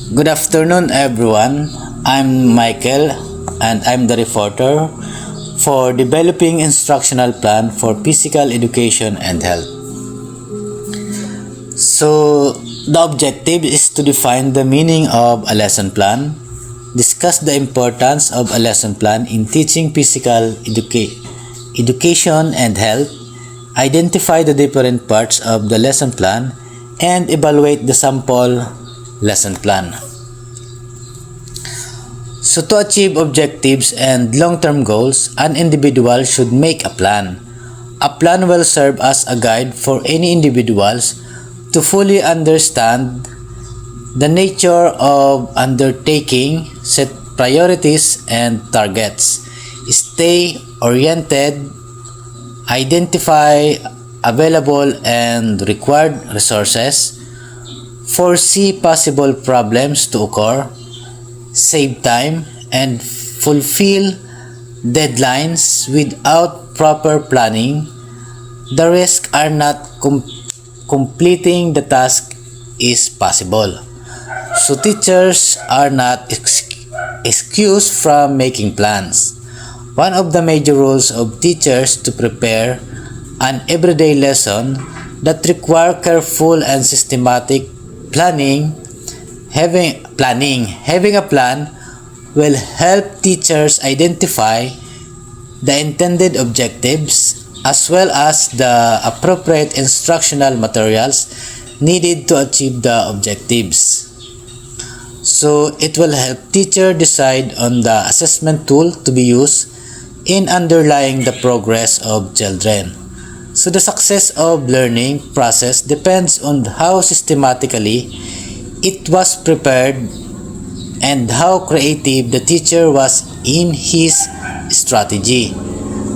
Good afternoon, everyone. I'm Michael, and I'm the reporter for developing instructional plan for physical education and health. So, the objective is to define the meaning of a lesson plan, discuss the importance of a lesson plan in teaching physical education and health, identify the different parts of the lesson plan, and evaluate the sample lesson plan. So to achieve objectives and long-term goals, an individual should make a plan. A plan will serve as a guide for any individuals to fully understand the nature of undertaking, set priorities and targets, stay oriented, identify available and required resources, foresee possible problems to occur, save time, and fulfill deadlines. Without proper planning, the risks are not completing the task is possible. So teachers are not excused from making plans. One of the major roles of teachers to prepare an everyday lesson that require careful and systematic planning. Having a plan will help teachers identify the intended objectives as well as the appropriate instructional materials needed to achieve the objectives. So it will help teacher decide on the assessment tool to be used in underlying the progress of children. So the success of learning process depends on how systematically it was prepared and how creative the teacher was in his strategy.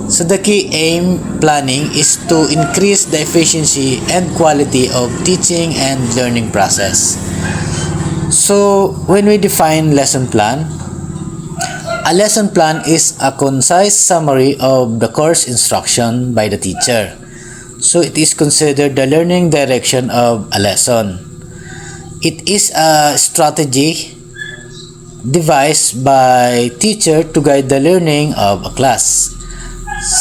So the key aim planning is to increase the efficiency and quality of teaching and learning process. So when we define lesson plan, a lesson plan is a concise summary of the course instruction by the teacher. So it is considered the learning direction of a lesson. It is a strategy devised by teacher to guide the learning of a class.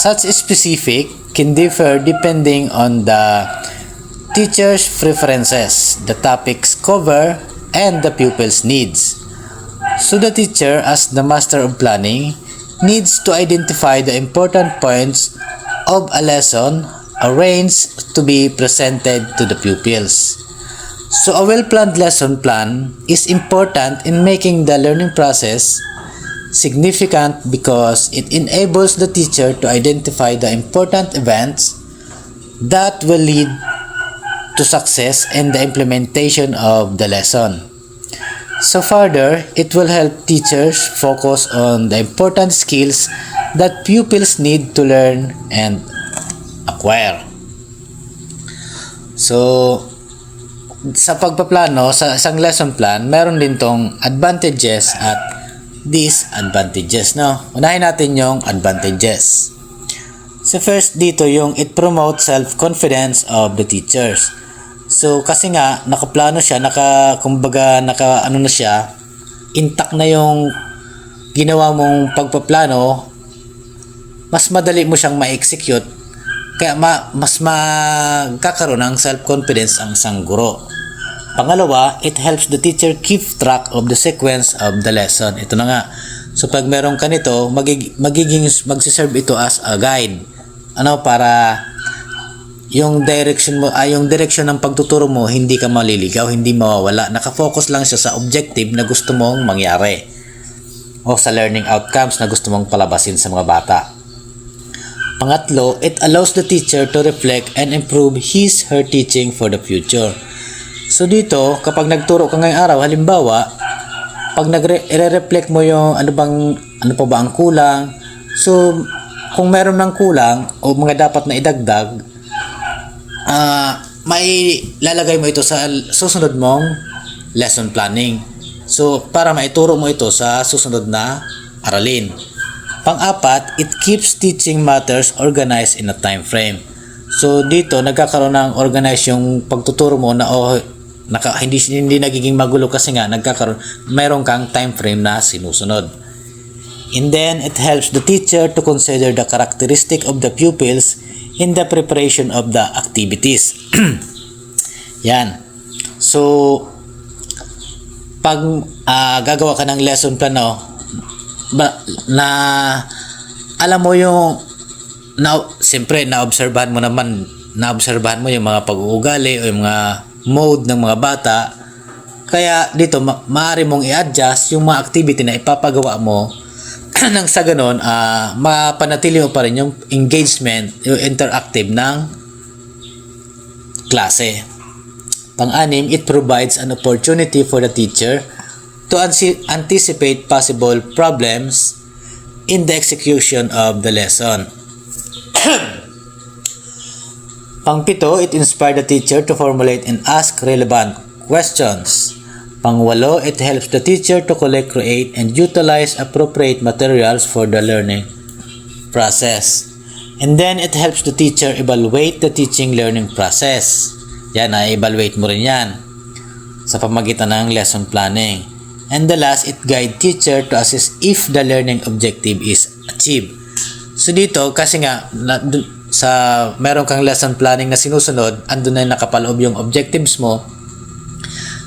Such specific can differ depending on the teacher's preferences, the topics covered, and the pupil's needs. So the teacher, as the master of planning, needs to identify the important points of a lesson arranged to be presented to the pupils. So a well-planned lesson plan is important in making the learning process significant because it enables the teacher to identify the important events that will lead to success in the implementation of the lesson. So further, it will help teachers focus on the important skills that pupils need to learn and acquire. So, sa pagpaplano, sa isang lesson plan, meron din tong advantages at disadvantages, no? Unahin natin yung advantages. So first dito yung it promotes self-confidence of the teachers. So kasi nga nakaplano siya, intact na yung ginawa mong pagpaplano, mas madali mo siyang ma-execute, kaya mas magkakaroon ng self-confidence ang isang guro. Pangalawa, it helps the teacher keep track of the sequence of the lesson. Ito na nga. So pag meron ka nito, magsiserve ito as a guide. Para yung direction mo, yung direction ng pagtuturo mo, hindi ka maliligaw, hindi mawawala. Nakafocus lang siya sa objective na gusto mong mangyari o sa learning outcomes na gusto mong palabasin sa mga bata. Pangatlo, it allows the teacher to reflect and improve her teaching for the future. So dito, kapag nagturo ka ngayong araw, halimbawa, pag nagre-reflect mo yung ano pa ba ang kulang, so kung meron ng kulang o mga dapat na idagdag, may lalagay mo ito sa susunod mong lesson planning. So para maituro mo ito sa susunod na aralin. Pang-apat, it keeps teaching matters organized in a time frame. So dito nagkakaroon ng organize yung pagtuturo mo na hindi nagiging magulo kasi nga mayroon kang time frame na sinusunod. And then it helps the teacher to consider the characteristic of the pupils in the preparation of the activities. Yan. So pag gagawa ka ng lesson plan na alam mo yung siyempre naobserbahan mo yung mga pag-uugali o yung mga mode ng mga bata. Kaya dito maaari mong i-adjust yung mga activity na ipapagawa mo nang sa ganon mapanatili mo pa rin yung engagement, yung interactive ng klase. Pang-anim, it provides an opportunity for the teacher to anticipate possible problems in the execution of the lesson. Pang-pito, it inspired the teacher to formulate and ask relevant questions. Pang-walo, it helps the teacher to collect, create, and utilize appropriate materials for the learning process. And then, it helps the teacher evaluate the teaching learning process. Yan, evaluate mo rin yan sa pamagitan ng lesson planning. And the last, it guide teacher to assess if the learning objective is achieved. So dito, kasi nga, meron kang lesson planning na sinusunod, andun na nakapaloob yung objectives mo.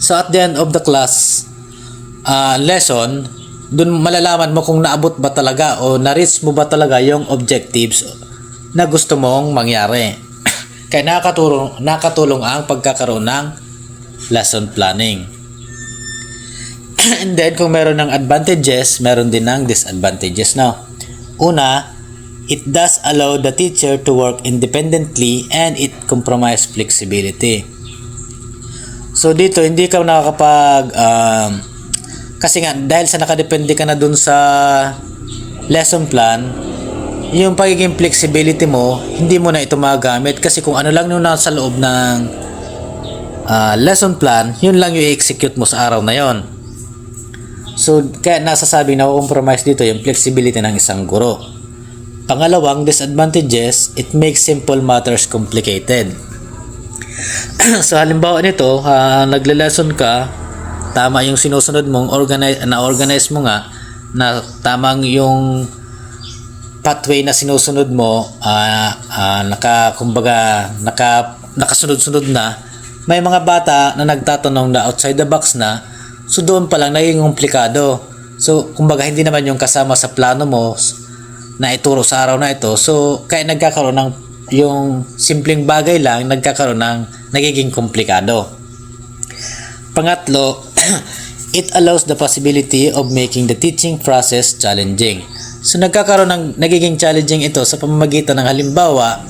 So at the end of the class lesson, dun malalaman mo kung naabot ba talaga o na-reach mo ba talaga yung objectives na gusto mong mangyari. Kaya nakatulong ang pagkakaroon ng lesson planning. And then kung meron ng advantages, meron din ng disadvantages. Now, una, it does allow the teacher to work independently and it compromises flexibility. So dito hindi ka nakakapag kasi nga dahil sa nakadepende ka na dun sa lesson plan, yung pagiging flexibility mo hindi mo na ito magagamit kasi kung ano lang yung nasa loob ng lesson plan, yun lang yung i-execute mo sa araw na yon. So kaya nasasabing na compromise dito yung flexibility ng isang guro. Pangalawang disadvantages, it makes simple matters complicated. So halimbawa nito, nagle-lesson ka, tama yung sinusunod mong organize mo nga na tamang yung pathway na sinusunod mo, nakasunod-sunod na. May mga bata na nagtatanong na outside the box na, so doon pa lang naging komplikado. So kumbaga hindi naman yung kasama sa plano mo na ituro sa araw na ito. So kaya nagkakaroon ng yung simpleng bagay lang nagiging komplikado. Pangatlo, it allows the possibility of making the teaching process challenging. So nagiging challenging ito sa pamamagitan ng halimbawa,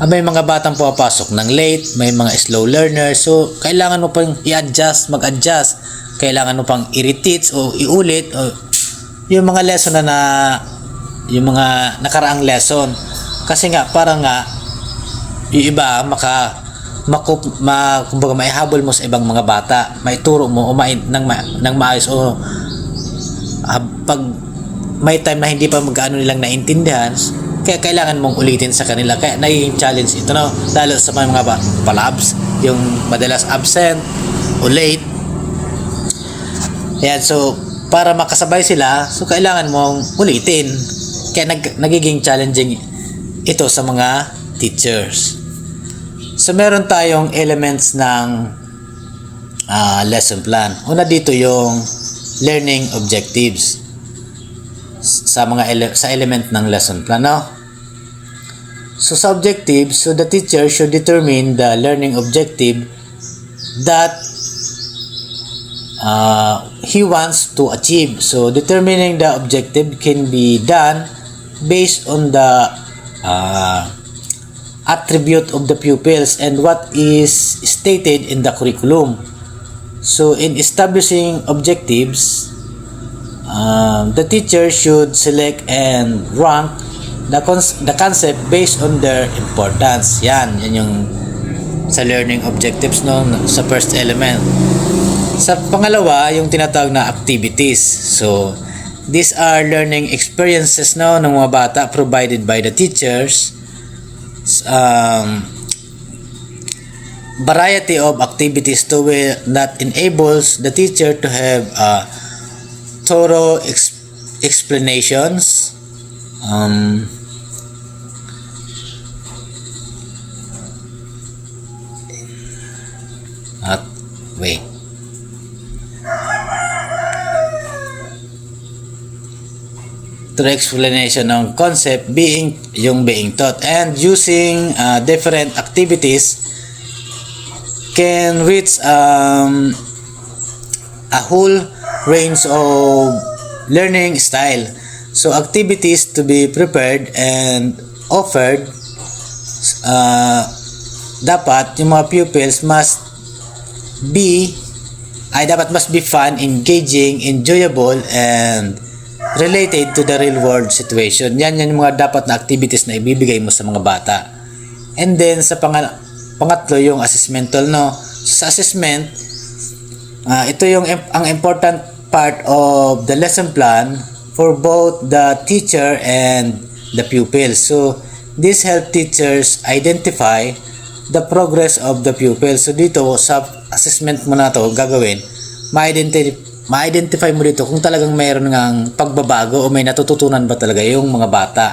may mga batang pumapasok ng late, may mga slow learners, so kailangan mo pang mag-adjust, kailangan mo pang i-reteach o iulit o yung mga lesson yung mga nakaraang lesson. Kasi nga parang nga yung iba kumbaga maihabol mo sa ibang mga bata, maituro mo o nang maayos o pag may time na hindi pa magkaano nilang naintindihan, kaya kailangan mong ulitin sa kanila. Kaya naging challenge ito lalo sa mga palabs, yung madalas absent o late. Ayan, so para makasabay sila, so kailangan mong ulitin. Kaya nagiging challenging ito sa mga teachers. So meron tayong elements ng lesson plan. Una dito yung learning objectives sa element ng lesson plan. So sa objectives, so the teacher should determine the learning objective that he wants to achieve. So determining the objective can be done based on the attribute of the pupils and what is stated in the curriculum. So in establishing objectives, the teacher should select and rank the concept based on their importance. Yan yung sa learning objectives sa first element. Sa pangalawa, yung tinatawag na activities. So these are learning experiences ng mga bata provided by the teachers variety of activities to that enables the teacher to have thorough explanations, wait. Through explanation ng concept being taught, and using different activities can reach a whole range of learning style. So activities to be prepared and offered, dapat yung mga pupils must be fun, engaging, enjoyable, and related to the real world situation. Yan yung mga dapat na activities na ibibigay mo sa mga bata. And then sa pangatlo, yung assessmental, no? Sa assessment, ito yung ang important part of the lesson plan for both the teacher and the pupils. So this help teachers identify the progress of the pupils. So dito sa assessment mo na to gagawin, ma-identify mo dito kung talagang mayroon ngang pagbabago o may natututunan ba talaga yung mga bata.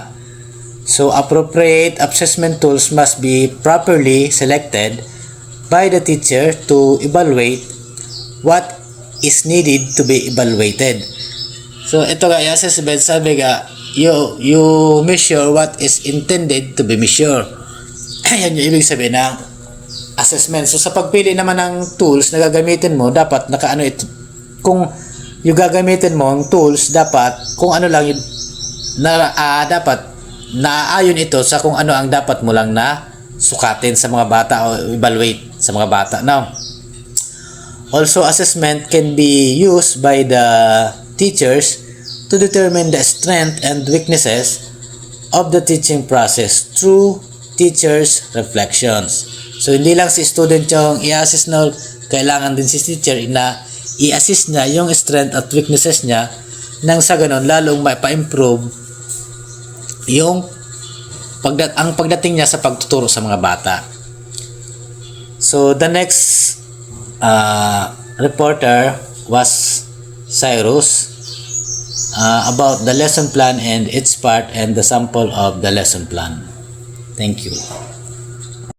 So appropriate assessment tools must be properly selected by the teacher to evaluate what is needed to be evaluated. So ito ga assessment, sabi ga you measure what is intended to be measured. Yan yung ibig sabihin ng assessment. So sa pagpili naman ng tools na gagamitin mo, dapat nakaano ito. Kung yung gagamitin mo ang tools, dapat kung ano lang yun, dapat naaayon ito sa kung ano ang dapat mo lang na sukatin sa mga bata o evaluate sa mga bata. Now, also assessment can be used by the teachers to determine the strength and weaknesses of the teaching process through teachers' reflections. So hindi lang si student yung i-assess, na kailangan din si teacher na i-assess niya yung strength at weaknesses niya, nang sa ganun lalong maipa-improve yung pagdating niya sa pagtuturo sa mga bata. So the next reporter was Cyrus about the lesson plan and its part and the sample of the lesson plan. Thank you.